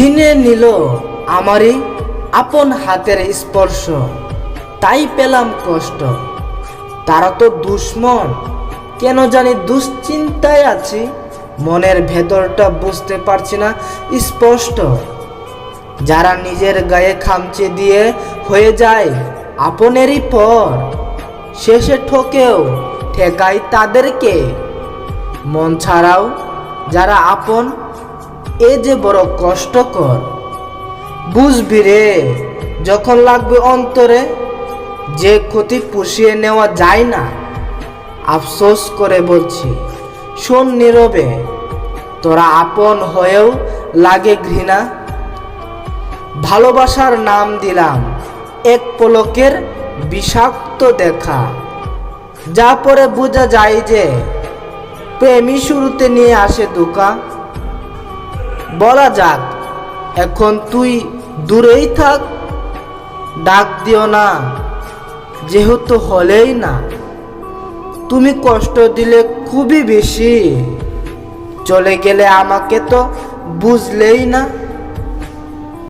ছিনে নিল আমারই আপন হাতের স্পর্শ, তাই পেলাম কষ্ট। তারা তো দুশ্মন, কেন জানি দুশ্চিন্তায় আছি, মনের ভেতরটা বুঝতে পারছি না স্পষ্ট। যারা নিজের গায়ে খামচে দিয়ে হয়ে যায় আপনেরই পর, শেষে ঠকেও ঠেকাই তাদেরকে। মন ছাড়াও যারা আপন, এ যে বড় কষ্টকর। বুঝবি রে যখন লাগবে অন্তরে, যে ক্ষতি পুষিয়ে নেওয়া যায় না। আফসোস করে বলছি, শোন নীরবে, তোরা আপন হয়েও লাগে ঘৃণা। ভালোবাসার নাম দিলাম এক পলকের বিষাক্ত দেখা, যা পরে বোঝা যায় যে প্রেমই শুরুতে নিয়ে আসে ধোঁকা। বলা যাক এখন তুই দূরেই থাক, ডাক দিও না যেহেতু হলেই না। তুমি কষ্ট দিলে খুবই বেশি, চলে গেলে আমাকে তো বুঝলেই না।